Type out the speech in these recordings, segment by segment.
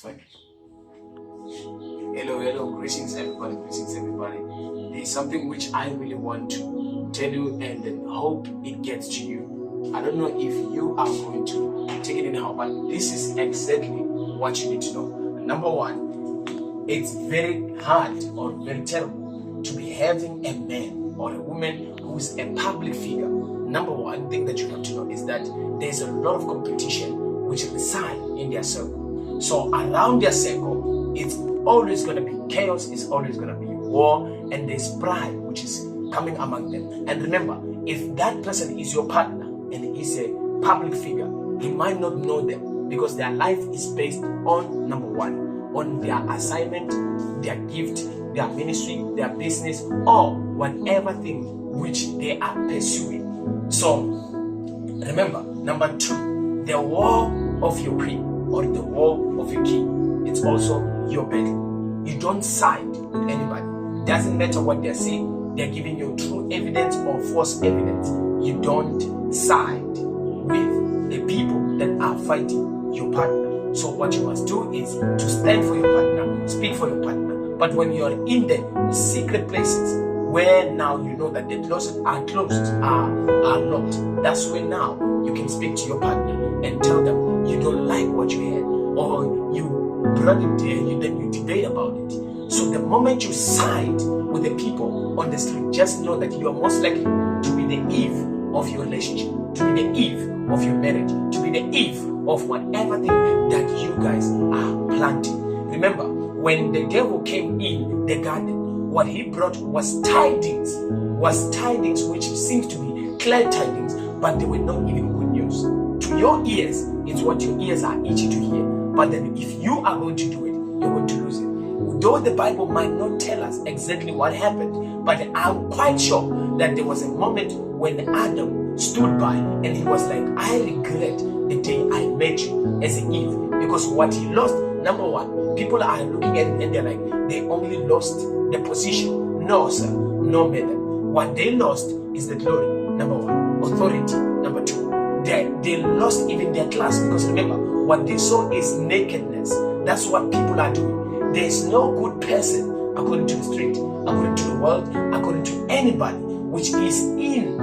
Sorry. Hello, greetings everybody. There's something which I really want to tell you and then hope it gets to you. I don't know if you are going to take it in how, but this is exactly what you need to know. Number one, it's very hard or very terrible to be having a man or a woman who's a public figure. Number one thing that you have to know is that there's a lot of competition which reside in their circle. So around their circle, it's always going to be chaos, it's always going to be war, and there's pride which is coming among them. And remember, if that person is your partner and is a public figure, he might not know them because their life is based on, number one, on their assignment, their gift, their ministry, their business, or whatever thing which they are pursuing. So remember, number two, the war of your queen or the war of your king, it's also your battle. You don't side with anybody. Doesn't matter what they're saying, they're giving you true evidence or false evidence. You don't side with the people that are fighting your partner. So what you must do is to stand for your partner, speak for your partner. But when you're in the secret places where now you know that the doors are closed, are locked, that's when now you can speak to your partner and tell them you don't like what you heard, or you brought it there, then you debate about it. So the moment you side with the people on the street, just know that you are most likely to be the eve of your relationship, to be the eve of your marriage, to be the eve of whatever thing that you guys are planting. Remember, when the devil came in the garden, what he brought was tidings which seems to be clear tidings, but they were not even good news. To your ears, it's what your ears are itchy to hear. But then if you are going to do it, you're going to lose it. Though the Bible might not tell us exactly what happened, but I'm quite sure that there was a moment when Adam stood by and he was like, I regret the day I met you as an Eve. Because what he lost, number one, people are looking at it and they're like, they only lost the position. No, sir, no matter. What they lost is the glory, number one, authority, number two. They lost even their class, because remember, what they saw is nakedness. That's what people are doing. There's no good person, according to the street, according to the world, according to anybody which is in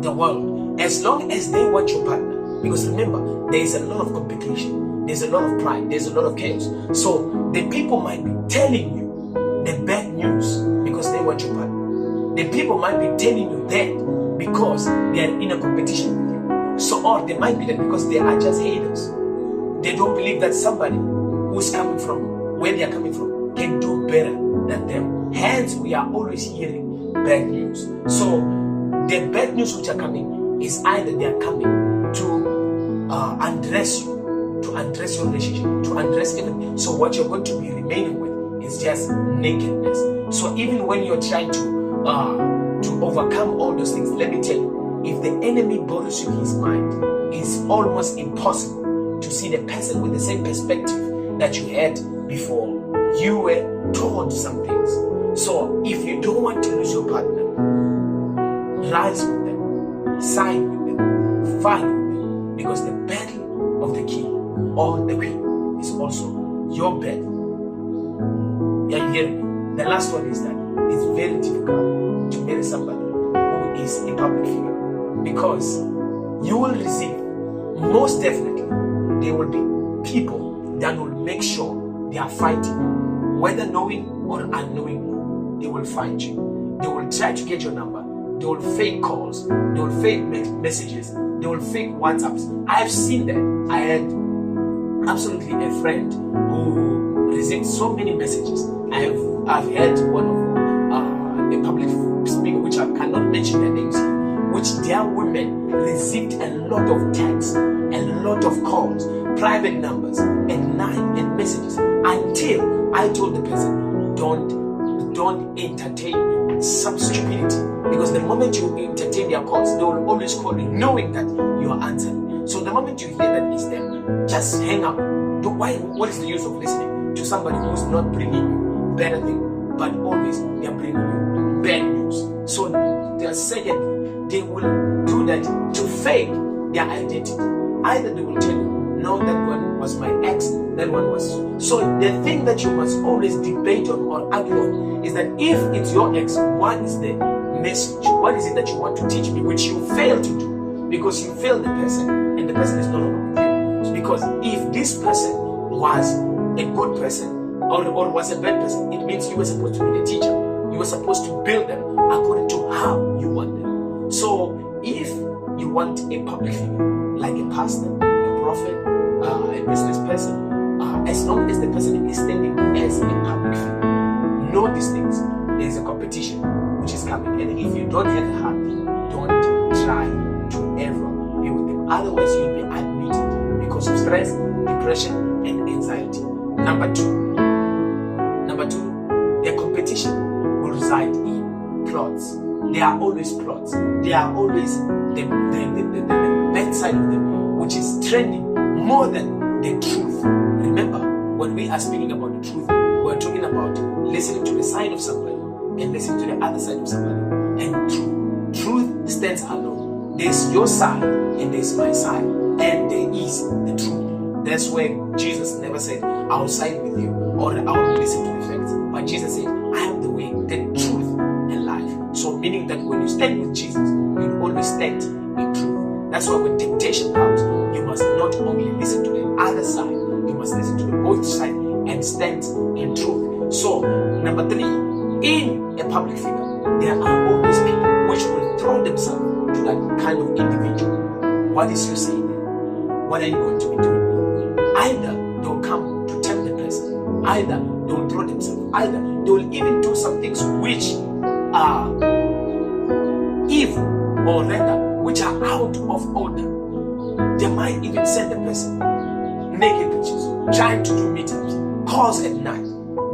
the world, as long as they want your partner. Because remember, there is a lot of competition, there's a lot of pride, there's a lot of chaos. So the people might be telling you the bad news because they want your partner. The people might be telling you that because they are in a competition with you. So, or they might be that because they are just haters. They don't believe that somebody who's coming from where they are coming from can do better than them. Hence, we are always hearing bad news. So, the bad news which are coming is either they are coming to undress you, to undress your relationship, to undress everything. So, what you're going to be remaining with is just nakedness. So, even when you're trying to overcome all those things, let me tell you, if the enemy borrows you his mind, it's almost impossible to see the person with the same perspective that you had before. You were told some things. So if you don't want to lose your partner, rise with them, side with them, fight with them, because the battle of the king or the queen is also your battle. Are you hearing me? The last one is that it's very difficult to marry somebody who is a public figure, because you will receive, most definitely, there will be people that will make sure they are fighting, whether knowing or unknowingly. They will fight you. They will try to get your number. They will fake calls. They will fake messages. They will fake WhatsApps. I have seen that. I had absolutely a friend who received so many messages. I've had one of a public speaker, which I cannot mention their names, which their women received a lot of texts, a lot of calls, private numbers, and messages, until I told the person, don't entertain some stupidity, because the moment you entertain their calls, they will always call you knowing that you are answering. So the moment you hear that it's them, just hang up. What is the use of listening to somebody who's not bringing you better thing, but always they are bringing you bad news? So the second, they will do that to fake their identity. Either they will tell you, no, that one was my ex, that one was. So the thing that you must always debate on or argue on is that if it's your ex, what is the message? What is it that you want to teach me, which you fail to do because you failed the person and the person is no longer with you? So because if this person was a good person or was a bad person, it means you were supposed to be the teacher. You were supposed to build them according to how you want them. So if you want a public figure, like a pastor, a prophet, a business person, as long as the person is standing as a public figure, know these things. There's a competition which is coming, and if you don't have the heart, don't try to ever be with them. Otherwise, you'll be admitted because of stress, depression, and anxiety. Number two, their competition will reside in plots. There are always plots. There are always the bad side of them, which is trending more than the truth. Remember, when we are speaking about the truth, we're talking about listening to the side of somebody and listening to the other side of somebody. And truth stands alone. There's your side and there's my side, and there is the truth. That's where Jesus never said, I'll side with you or I'll listen to the facts. But Jesus said, I am the way, the truth, and life. So meaning that when you stand with Jesus, you always stand in truth. That's why when temptation comes, you must not only listen to the other side, you must listen to the both sides and stand in truth. So, number three, in a public figure, there are always people which will throw themselves to that kind of individual. What is your saying? What are you going to be doing? Either they'll come to tempt the person, either they'll throw themselves, either they will even do some things which are evil, or rather, which are out of order. They might even send the person naked pictures, trying to do meetups, calls at night,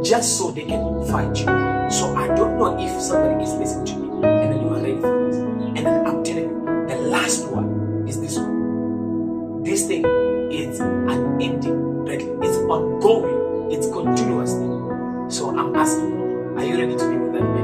just so they can fight you. So I don't know if somebody is listening to me and then you are ready for this. And then I'm telling you, the last one is this one. This thing is an ending battle. It's ongoing. It's continuous thing. So I'm asking you, are you ready to be with that man?